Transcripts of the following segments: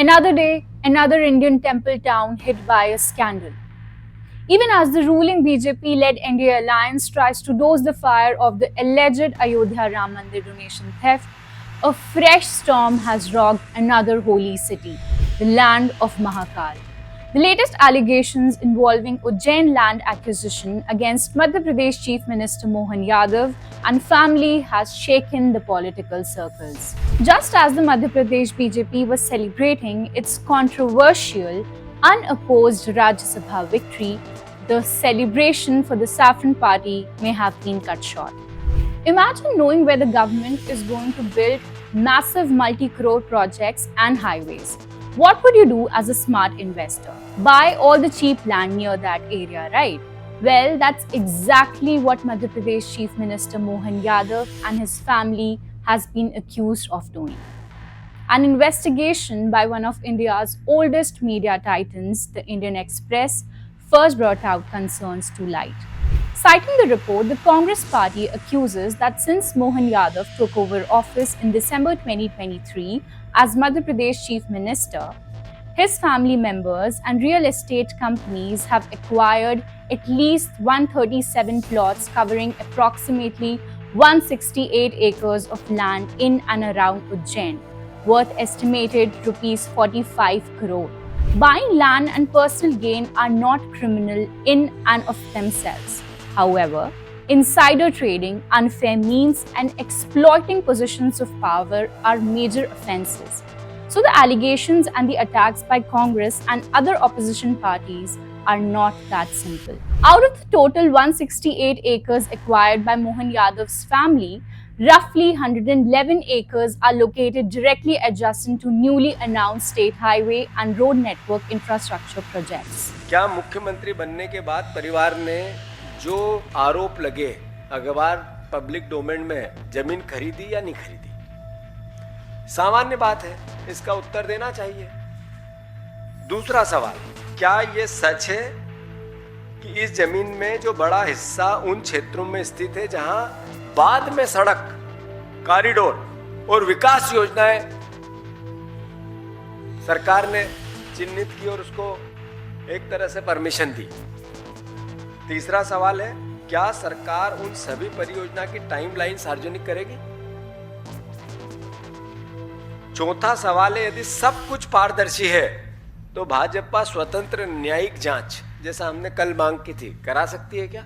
Another day, another Indian temple town hit by a scandal. Even as the ruling BJP led NDA alliance tries to douse the fire of the alleged Ayodhya Ram Mandir donation theft, a fresh storm has rocked another holy city, the land of Mahakal. The latest allegations involving Ujjain land acquisition against Madhya Pradesh Chief Minister Mohan Yadav and family has shaken the political circles. Just as the Madhya Pradesh BJP was celebrating its controversial, unopposed Rajya Sabha victory, the celebration for the Saffron Party may have been cut short. Imagine knowing where the government is going to build massive multi-crore projects and highways. What would you do as a smart investor? Buy all the cheap land near that area, right? Well, that's exactly what Madhya Pradesh Chief Minister Mohan Yadav and his family has been accused of doing. An investigation by one of India's oldest media titans, the Indian Express, first brought out concerns to light. Citing the report, the Congress party accuses that since Mohan Yadav took over office in December 2023 as Madhya Pradesh Chief Minister, his family members and real estate companies have acquired at least 137 plots covering approximately 168 acres of land in and around Ujjain, worth estimated rupees 45 crore. Buying land and personal gain are not criminal in and of themselves. However, insider trading, unfair means, and exploiting positions of power are major offences. So the allegations and the attacks by Congress and other opposition parties are not that simple. Out of the total 168 acres acquired by Mohan Yadav's family, roughly 111 acres are located directly adjacent to newly announced state highway and road network infrastructure projects. क्या मुख्यमंत्री बनने के बाद परिवार ने जो आरोप लगे अखबार पब्लिक डोमेन में जमीन खरीदी या नहीं खरीदी? सामान्य बात है, इसका उत्तर देना चाहिए। दूसरा सवाल, क्या ये सच है कि इस जमीन में जो बड़ा हिस्सा उन क्षेत्रों में स्थित है जहां बाद में सड़क, कॉरिडोर और विकास योजनाएं सरकार ने चिन्हित की और उसको एक तरह से परमिशन दी? तीसरा सवाल है, क्या सरकार उन सभी परियोजना की टाइमलाइन सार्वजनिक करेगी? चौथा सवाल है, यदि सब कुछ पारदर्शी है तो भाजपा स्वतंत्र न्यायिक जांच जैसा हमने कल मांग की थी करा सकती है क्या?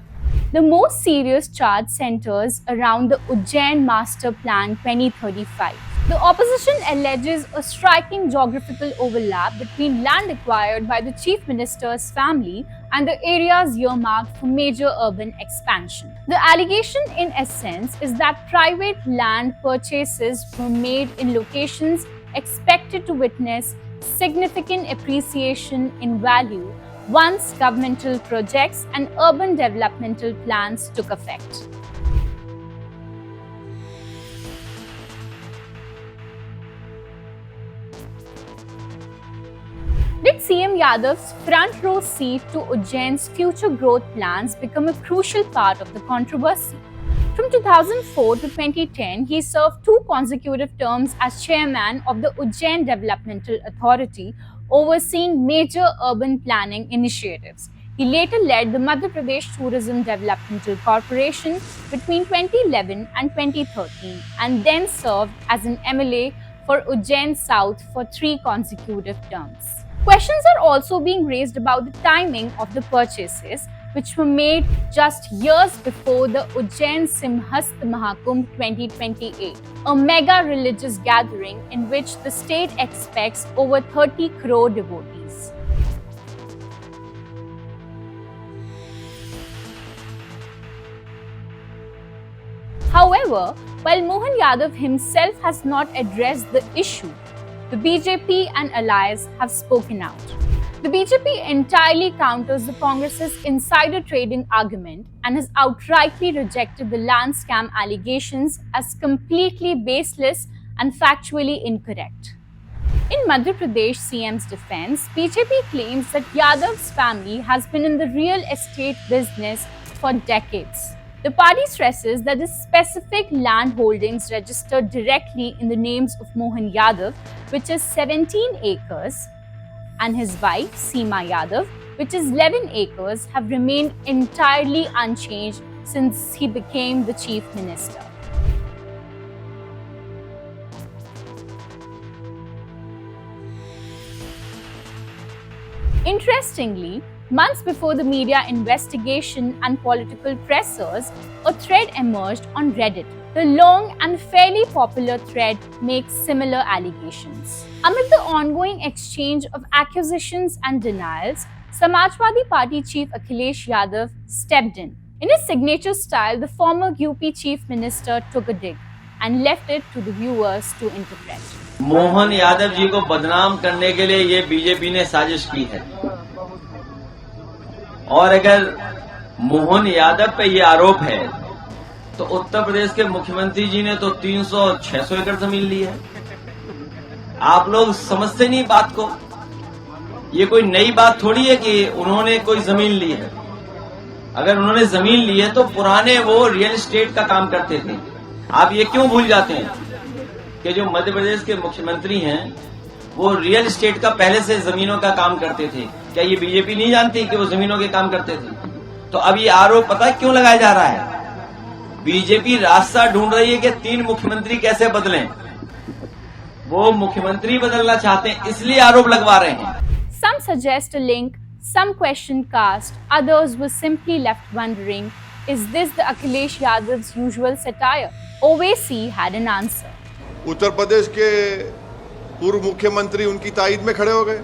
The most serious charge centers around the Ujjain Master Plan 2035. The opposition alleges a striking geographical overlap between land acquired by the Chief Minister's family and the areas earmarked for major urban expansion. The allegation, in essence, is that private land purchases were made in locations expected to witness significant appreciation in value once governmental projects and urban developmental plans took effect. Did CM Yadav's front row seat to Ujjain's future growth plans become a crucial part of the controversy? From 2004 to 2010, he served 2 consecutive terms as chairman of the Ujjain Developmental Authority, overseeing major urban planning initiatives. He later led the Madhya Pradesh Tourism Developmental Corporation between 2011 and 2013 and then served as an MLA for Ujjain South for 3 consecutive terms. Questions are also being raised about the timing of the purchases, which were made just years before the Ujjain Simhast Mahakumbh 2028, a mega religious gathering in which the state expects over 30 crore devotees. However, while Mohan Yadav himself has not addressed the issue, the BJP and allies have spoken out. The BJP entirely counters the Congress's insider trading argument and has outrightly rejected the land scam allegations as completely baseless and factually incorrect. In Madhya Pradesh CM's defense, BJP claims that Yadav's family has been in the real estate business for decades. The party stresses that the specific land holdings registered directly in the names of Mohan Yadav, which is 17 acres, and his wife Seema Yadav, which is 11 acres, have remained entirely unchanged since he became the chief minister. Interestingly, months before the media investigation and political pressers, a thread emerged on Reddit. The long and fairly popular thread makes similar allegations. Amid the ongoing exchange of accusations and denials, Samajwadi Party chief Akhilesh Yadav stepped in. In his signature style, the former UP chief minister took a dig and left it to the viewers to interpret. Mohan Yadav ji को बदनाम करने के लिए ये BJP ने साजिश की है और अगर मोहन यादव पे ये आरोप है तो उत्तर प्रदेश के मुख्यमंत्री जी ने तो 300-600 एकड़ जमीन ली है। आप लोग समझते नहीं बात को। ये कोई नई बात थोड़ी है कि उन्होंने कोई जमीन ली है। अगर उन्होंने जमीन ली है तो पुराने वो रियल एस्टेट का काम करते थे। आप ये क्यों भूल जाते हैं कि जो मध्य प्रदेश के मुख्यमंत्री हैं वो रियल एस्टेट का पहले से जमीनों का काम करते थे। क्या ये बीजेपी नहीं जानती कि वो जमीनों के काम करते थे? तो अब ये आरोप पता है क्यों लगाया जा रहा है? बीजेपी रास्ता ढूंढ रही है कि 3 मुख्यमंत्री कैसे बदलें। वो मुख्यमंत्री बदलना चाहते हैं इसलिए आरोप लगवा रहे हैं। Some suggest a link, some question cast, others were simply left wondering, is this the Akhilesh Yadav's usual satire? Owaisi had an answer. Uttar Pradesh के पूर्व मुख्यमंत्री उनकी ताईद में खड़े हो गए।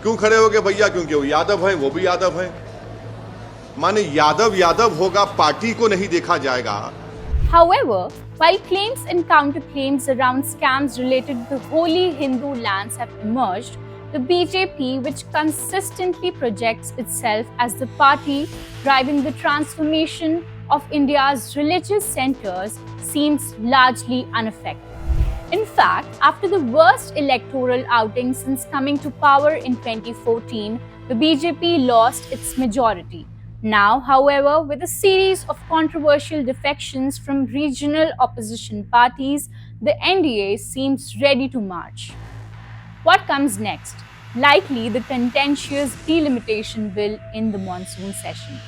क्यों खड़े हो गए भैया? क्योंकि वो यादव हैं, वो भी यादव हैं। माने यादव यादव होगा, पार्टी को नहीं देखा जाएगा। However, while claims and counterclaims around scams related to the holy Hindu lands have emerged, the BJP, which consistently projects itself as the party driving the transformation of India's religious centers, seems largely unaffected. In fact, after the worst electoral outing since coming to power in 2014, the BJP lost its majority. Now, however, with a series of controversial defections from regional opposition parties, the NDA seems ready to march. What comes next? Likely the contentious delimitation bill in the monsoon session.